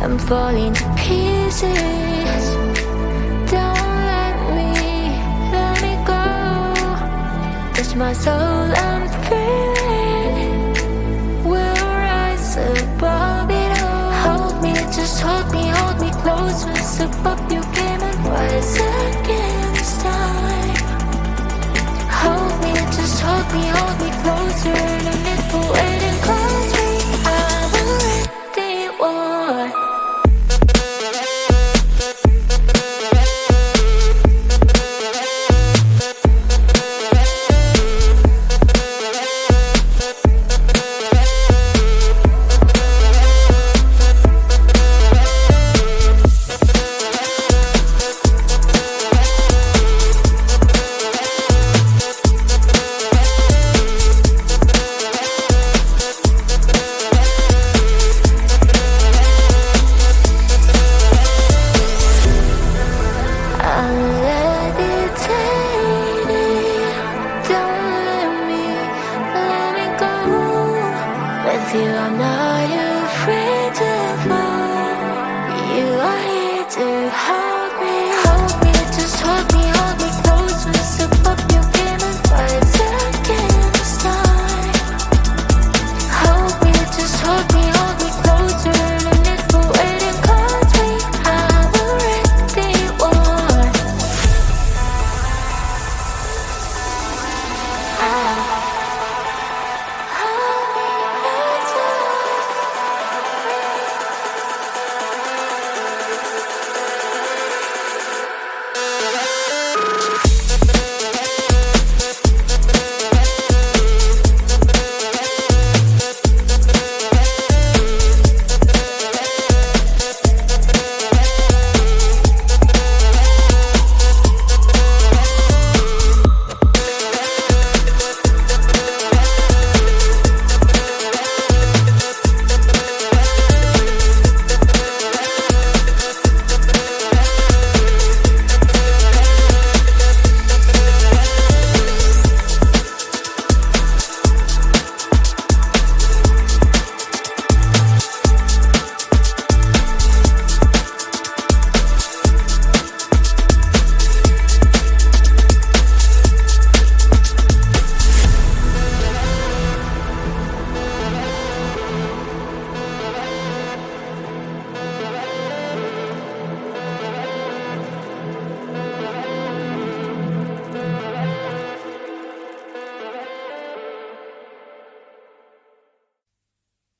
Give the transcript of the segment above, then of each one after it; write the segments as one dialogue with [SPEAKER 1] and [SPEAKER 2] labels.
[SPEAKER 1] I'm falling to pieces. Don't let me go. Touch my soul, I'm feeling. We'll rise above it all. Hold me, just hold me closer. Step up your game and rise again this time. Hold me, just hold me closer. No need for waiting, close me. I'm already one. I'm not afraid to fall. You are here to hold me. Hold me, just hold me closer. Step up your game and rise again this time. Hold me, just hold me closer. No need for waiting, cause we have already won.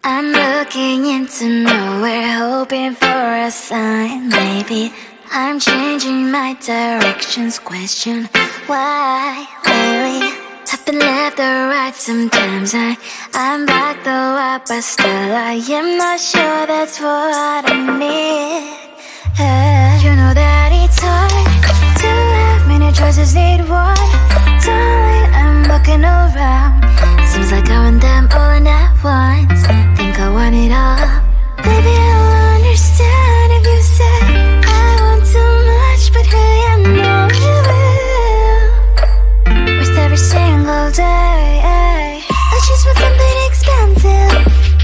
[SPEAKER 1] I'm looking into nowhere, hoping for a sign. Maybe I'm changing my directions. Question why lately I've been left or right. Sometimes I'm back though up, but still I am not sure that's what I need. You know that it's hard to have many choices, need one. Darling, I'm looking around. Seems like I want them all in at once. Think I want it all. Baby, I'll understand if you say I want too much, but hey, I know you will. With every single day, I just want something expensive,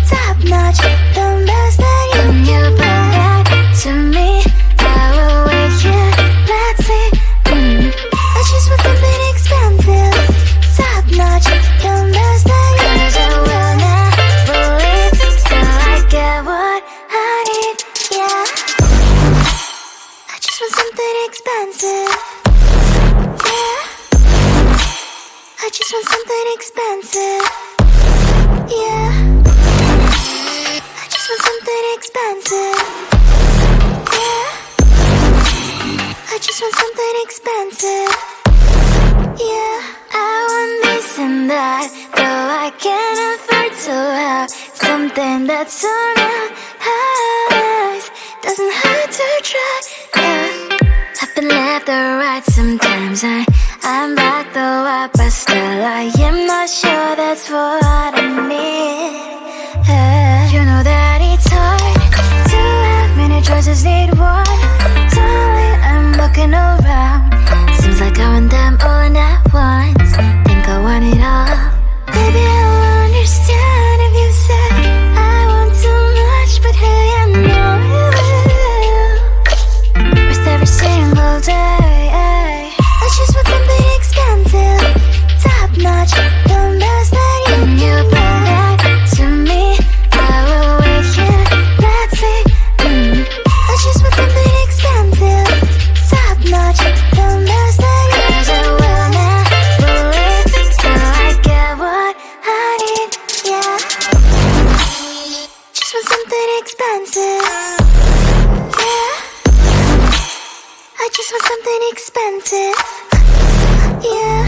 [SPEAKER 1] top notch, the best that you can. You bring that to me, I will wait here. Let's see. I just want something expensive, top notch, the best that you can. 'Cause I will never leave till I get what I need. Yeah, I just want something expensive. Yeah, I just want something expensive. Yeah, I just want something expensive. Yeah, I just want something expensive. Yeah, I want this and that, though I can't afford to have something that's so nice. Doesn't hurt to try. Yeah, I've been left or right. Sometimes I'm back though up, but still I am not sure that's what I need. You know that it's hard to have many choices, need one. Darling, I'm looking around. Seems like I want them all in at once. Think I want it all. Baby, I'll understand if you say I want too much, but hey, I know you expensive. Yeah,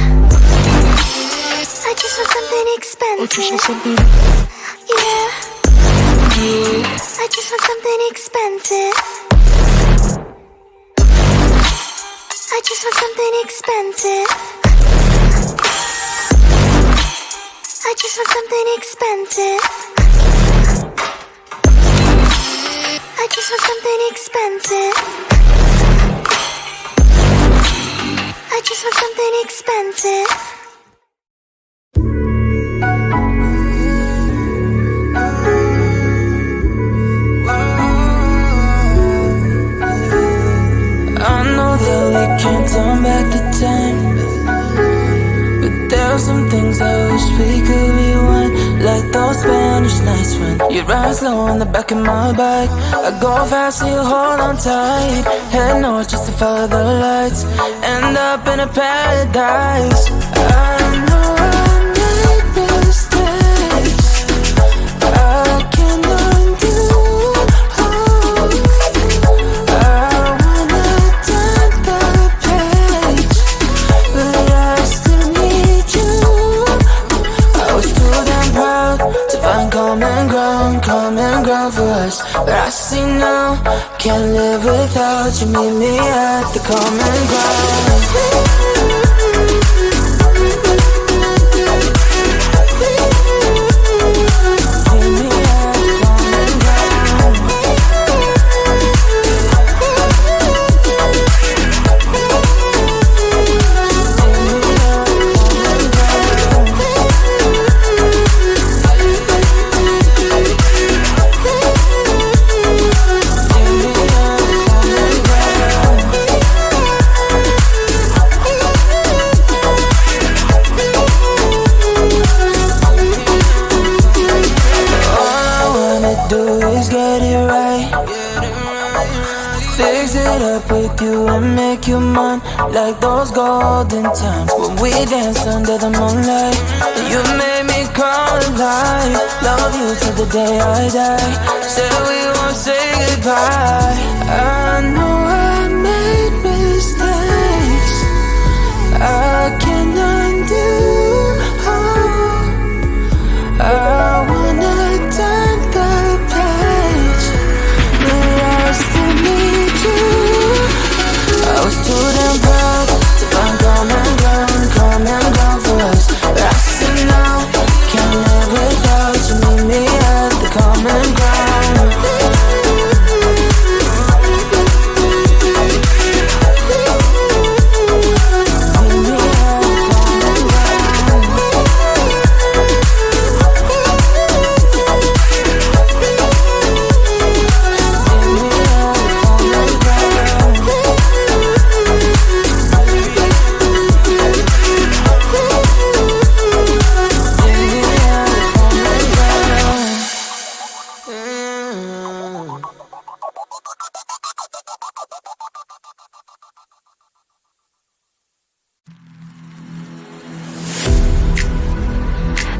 [SPEAKER 1] I just want something expensive. Yeah, I just want something expensive. I just want something expensive. I just want something expensive. I just want something expensive. I just want something expensive.
[SPEAKER 2] I know that we can't turn back the time, but there are some things I wish we could rewind. Like those Spanish nights when you ride slow on the back of my bike. I go fast and you hold on tight. Head north just to follow the lights. End up in a paradise. I know I made mistakes I can undo. Common ground for us, but I see now, can't live without you. Meet me at the common ground. With you and make you mine, like those golden times when we danced under the moonlight. You made me come alive. Love you till the day I die. Said we won't say goodbye. I know I made mistakes I can undo. I wanna turn the page, but I still need you. I was too damn proud to find common ground for us, but I see now, can't live without you. Meet me at the common ground.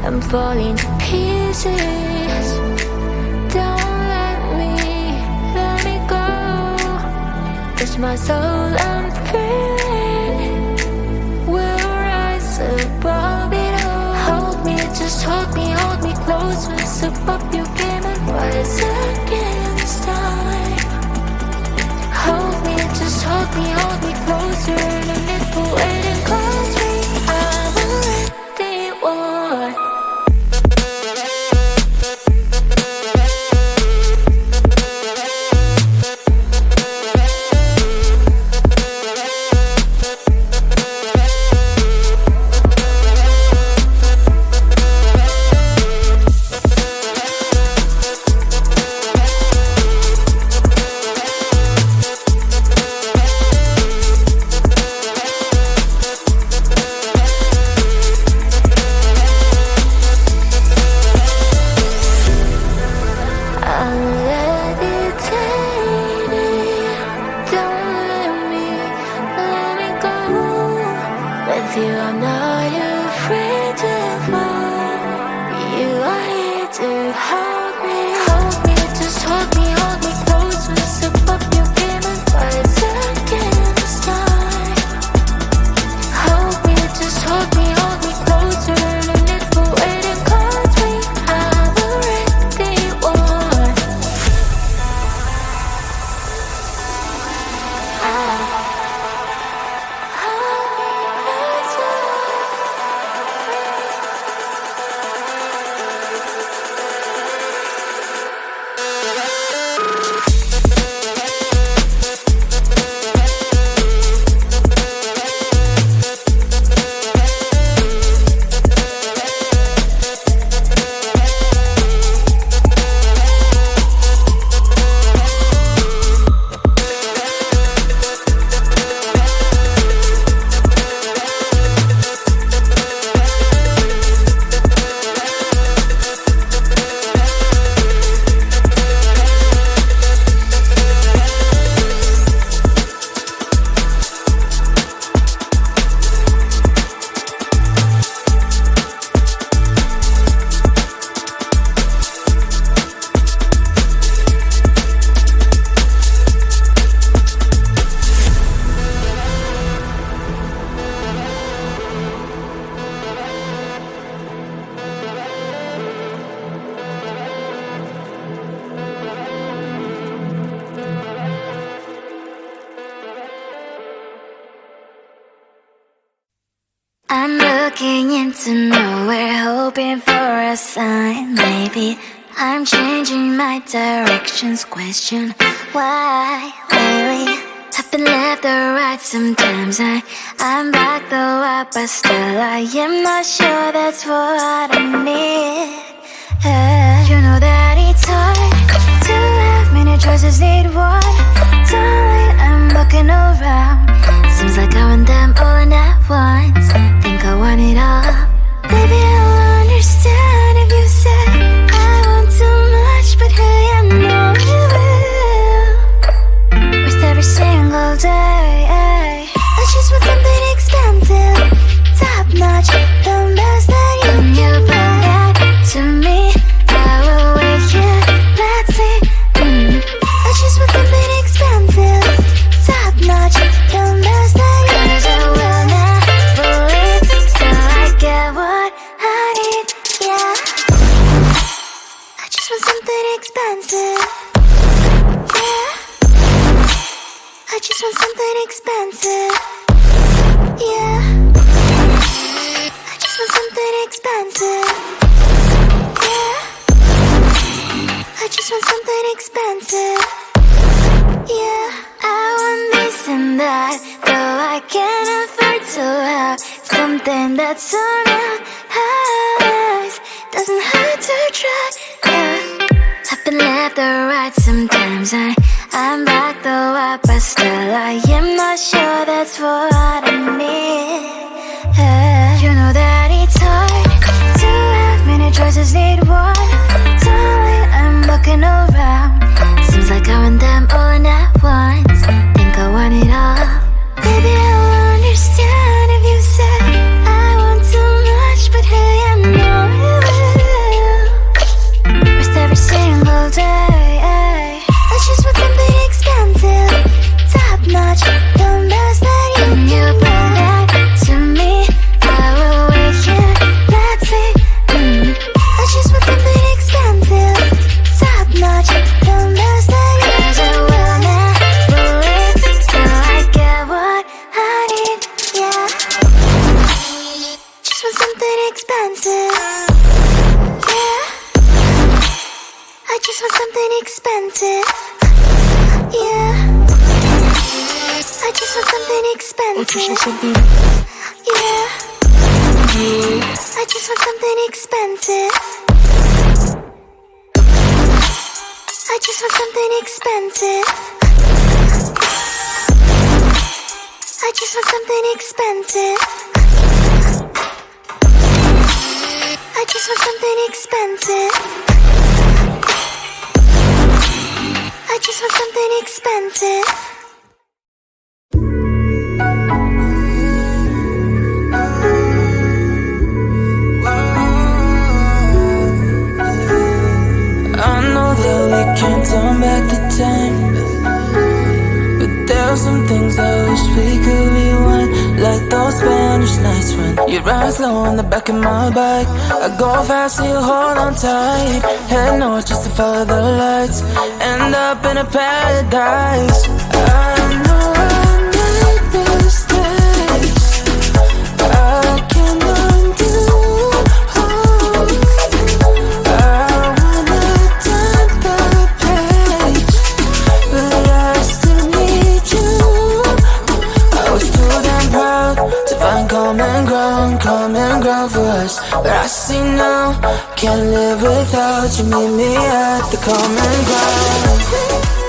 [SPEAKER 1] I'm falling to pieces. Don't let me go. Touch my soul, I'm feeling. We'll rise above it all. Hold me, just hold me close. Once above you came and rise against time. Hold me, just hold me closer. And if you're waiting, close me. I'm a ready one. Hold me close, once above you came and rise against time. walking into nowhere, hoping for a sign. Maybe I'm changing my directions. Question why lately I've been left or right. Sometimes I'm back though up, but still I am not sure that's what I need. You know that it's hard to have many choices, need one. Darling, I'm looking around. Seems like I want them all at once. Think I want it all. Baby, I'll understand if you say I want too much, but hey, I know you will. Rest every single day. I just want something expensive, top notch, the best that you bring that to me. I will wait here, let's see. I just want something expensive, top notch, the best that you bring. 'Cause I will never leave till I get what I need, yeah. I just want something expensive, yeah. I just want something expensive, yeah. I just want something expensive, yeah. I just want something expensive, yeah. I want this and that, though I can't afford to have something that's so nice. Doesn't hurt to try, yeah. I've been left or right. Sometimes I'm back though up, but still I am not sure that's what I need. You know that it's hard to have many choices, need one. Darling, I'm looking around. Seems like I want them all at once. Think I want it all. Baby, I'll understand if you say I want too much, but hey, I know you will. Rest every single day. I just want something expensive, top notch, the best that you bring that to me. I will wait here, let's see. I just want something expensive, top notch, the best that you bring. 'Cause I will never leave till I get what I need, yeah. Just want something expensive, yeah. I just want something expensive, yeah. I just want something expensive, yeah. I just want something expensive. I just want something expensive. I just want something expensive. I just want something expensive. I just want something expensive.
[SPEAKER 2] I know that we can't turn back the time, but there are some things I wish we could rewind. Like those Spanish nights when you ride slow on the back of my bike. I go fast so you hold on tight. Head north just to follow the lights. End up in a paradise. I know I made mistakes I can undo. Common ground for us, but I see now, can't live without you. Meet me at the common ground.